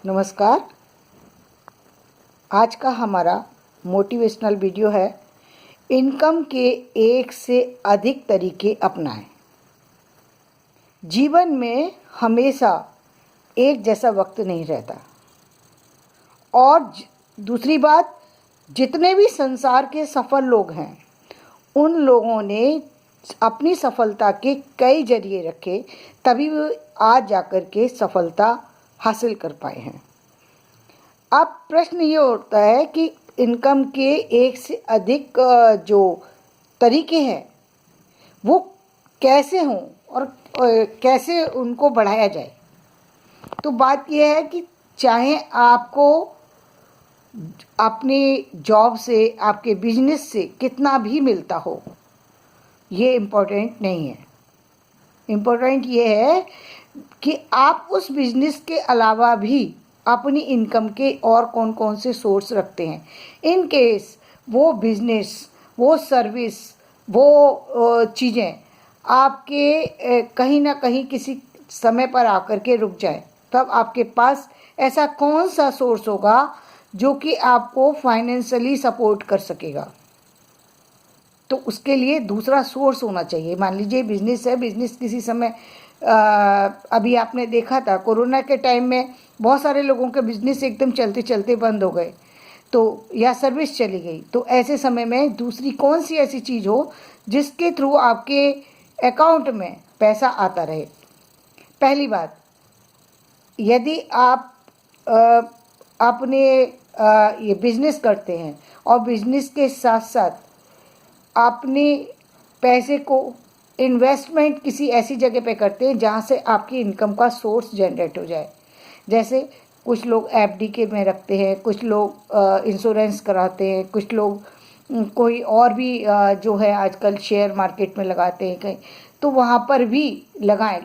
नमस्कार। आज का हमारा मोटिवेशनल वीडियो है, इनकम के एक से अधिक तरीके अपनाएं। जीवन में हमेशा एक जैसा वक्त नहीं रहता। और दूसरी बात, जितने भी संसार के सफल लोग हैं, उन लोगों ने अपनी सफलता के कई जरिए रखे, तभी वो आज जाकर के सफलता हासिल कर पाए हैं। अब प्रश्न ये उठता है कि इनकम के एक से अधिक जो तरीके हैं वो कैसे हों और कैसे उनको बढ़ाया जाए। तो बात यह है कि चाहे आपको अपने जॉब से, आपके बिजनेस से कितना भी मिलता हो, ये इम्पोर्टेंट नहीं है। इम्पोर्टेंट ये है कि आप उस बिजनेस के अलावा भी अपनी इनकम के और कौन कौन से सोर्स रखते हैं। इन केस वो बिजनेस, वो सर्विस, वो चीज़ें आपके कहीं ना कहीं किसी समय पर आकर के रुक जाए, तब आपके पास ऐसा कौन सा सोर्स होगा जो कि आपको फाइनेंशियली सपोर्ट कर सकेगा। तो उसके लिए दूसरा सोर्स होना चाहिए। मान लीजिए बिजनेस है, बिजनेस किसी समय अभी आपने देखा था कोरोना के टाइम में बहुत सारे लोगों के बिजनेस एकदम चलते चलते बंद हो गए, तो या सर्विस चली गई। तो ऐसे समय में दूसरी कौन सी ऐसी चीज़ हो जिसके थ्रू आपके अकाउंट में पैसा आता रहे। पहली बात, यदि आप अपने ये बिजनेस करते हैं और बिजनेस के साथ साथ अपने पैसे को इन्वेस्टमेंट किसी ऐसी जगह पे करते हैं जहाँ से आपकी इनकम का सोर्स जनरेट हो जाए। जैसे कुछ लोग एफडी के में रखते हैं, कुछ लोग इंश्योरेंस कराते हैं, कुछ लोग कोई और भी जो है आजकल शेयर मार्केट में लगाते हैं कहीं, तो वहाँ पर भी लगाएं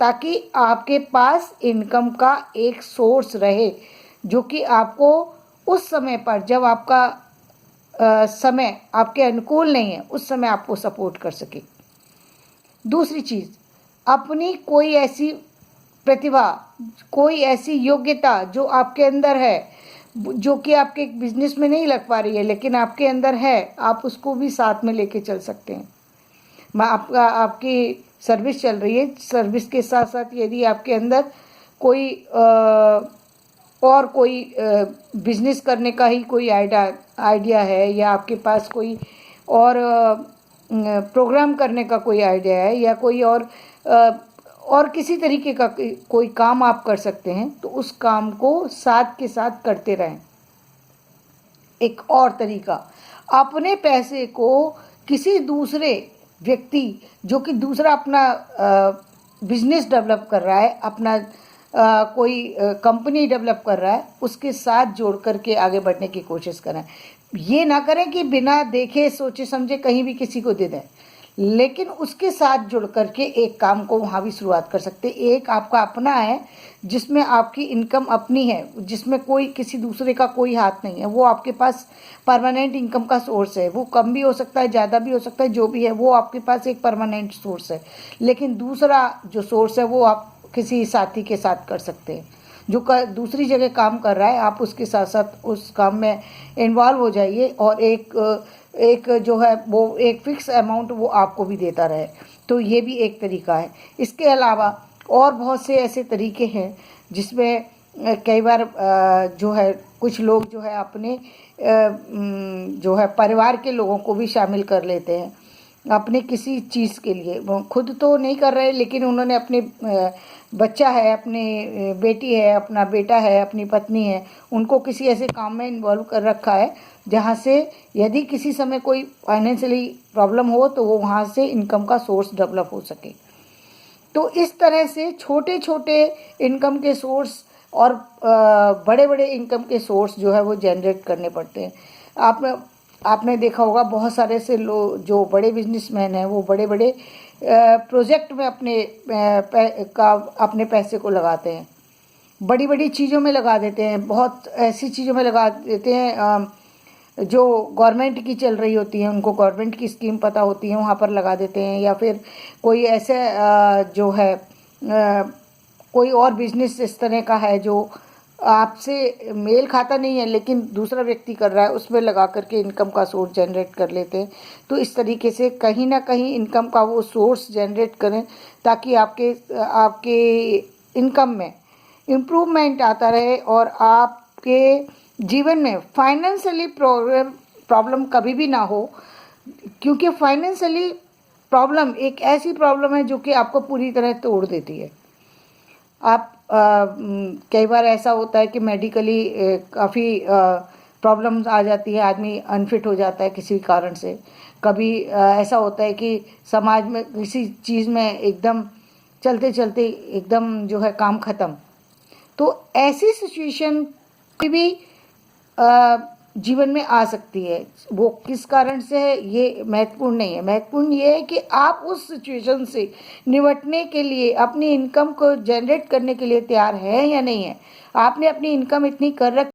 ताकि आपके पास इनकम का एक सोर्स रहे जो कि आपको उस समय पर, जब आपका समय आपके अनुकूल नहीं है, उस समय आपको सपोर्ट कर सके। दूसरी चीज़, अपनी कोई ऐसी प्रतिभा, कोई ऐसी योग्यता जो आपके अंदर है, जो कि आपके बिजनेस में नहीं लग पा रही है लेकिन आपके अंदर है, आप उसको भी साथ में लेके चल सकते हैं। आपकी सर्विस चल रही है, सर्विस के साथ साथ यदि आपके अंदर कोई और कोई बिजनेस करने का ही कोई आइडिया है, या आपके पास कोई और प्रोग्राम करने का कोई आइडिया है, या कोई और किसी तरीके का कोई काम आप कर सकते हैं, तो उस काम को साथ के साथ करते रहें। एक और तरीका, अपने पैसे को किसी दूसरे व्यक्ति, जो कि दूसरा अपना बिजनेस डेवलप कर रहा है, अपना कोई कंपनी डेवलप कर रहा है, उसके साथ जोड़ करके आगे बढ़ने की कोशिश करें। ये ना करें कि बिना देखे सोचे समझे कहीं भी किसी को दे दें, लेकिन उसके साथ जुड़ करके एक काम को वहाँ भी शुरुआत कर सकते हैं। एक आपका अपना है जिसमें आपकी इनकम अपनी है, जिसमें कोई किसी दूसरे का कोई हाथ नहीं है, वो आपके पास परमानेंट इनकम का सोर्स है। वो कम भी हो सकता है, ज़्यादा भी हो सकता है, जो भी है वो आपके पास एक परमानेंट सोर्स है। लेकिन दूसरा जो सोर्स है वो आप किसी साथी के साथ कर सकते हैं जो दूसरी जगह काम कर रहा है। आप उसके साथ साथ उस काम में इन्वॉल्व हो जाइए और एक जो है वो एक फिक्स अमाउंट वो आपको भी देता रहे। तो ये भी एक तरीका है। इसके अलावा और बहुत से ऐसे तरीके हैं जिसमें कई बार जो है कुछ लोग जो है अपने जो है परिवार के लोगों को भी शामिल कर लेते हैं अपने किसी चीज़ के लिए। वो खुद तो नहीं कर रहे, लेकिन उन्होंने अपने बच्चा है, अपनी बेटी है, अपना बेटा है, अपनी पत्नी है, उनको किसी ऐसे काम में इन्वॉल्व कर रखा है जहाँ से यदि किसी समय कोई फाइनेंशियली प्रॉब्लम हो तो वो वहाँ से इनकम का सोर्स डेवलप हो सके। तो इस तरह से छोटे छोटे इनकम के सोर्स और बड़े बड़े इनकम के सोर्स जो है वो जनरेट करने पड़ते हैं। आपने देखा होगा बहुत सारे से लोग जो बड़े बिजनेसमैन हैं वो बड़े बड़े प्रोजेक्ट में अपने पैसे को लगाते हैं, बड़ी बड़ी चीज़ों में लगा देते हैं, बहुत ऐसी चीज़ों में लगा देते हैं जो गवर्नमेंट की चल रही होती हैं, उनको गवर्नमेंट की स्कीम पता होती है, वहाँ पर लगा देते हैं। या फिर कोई ऐसे जो है कोई और बिजनेस इस तरह का है जो आपसे मेल खाता नहीं है लेकिन दूसरा व्यक्ति कर रहा है, उसमें लगा करके इनकम का सोर्स जनरेट कर लेते हैं। तो इस तरीके से कहीं ना कहीं इनकम का वो सोर्स जनरेट करें ताकि आपके आपके इनकम में इम्प्रूवमेंट आता रहे और आपके जीवन में फाइनेंशियली प्रॉब्लम कभी भी ना हो, क्योंकि फाइनेंशियली प्रॉब्लम एक ऐसी प्रॉब्लम है जो कि आपको पूरी तरह तोड़ देती है। आप कई बार ऐसा होता है कि मेडिकली काफ़ी प्रॉब्लम्स आ जाती है, आदमी अनफिट हो जाता है किसी कारण से। कभी ऐसा होता है कि समाज में किसी चीज़ में एकदम चलते चलते एकदम जो है काम ख़त्म। तो ऐसी सिचुएशन भी जीवन में आ सकती है। वो किस कारण से है ये महत्वपूर्ण नहीं है, महत्वपूर्ण ये है कि आप उस सिचुएशन से निपटने के लिए अपनी इनकम को जनरेट करने के लिए तैयार है या नहीं है। आपने अपनी इनकम इतनी कर रखी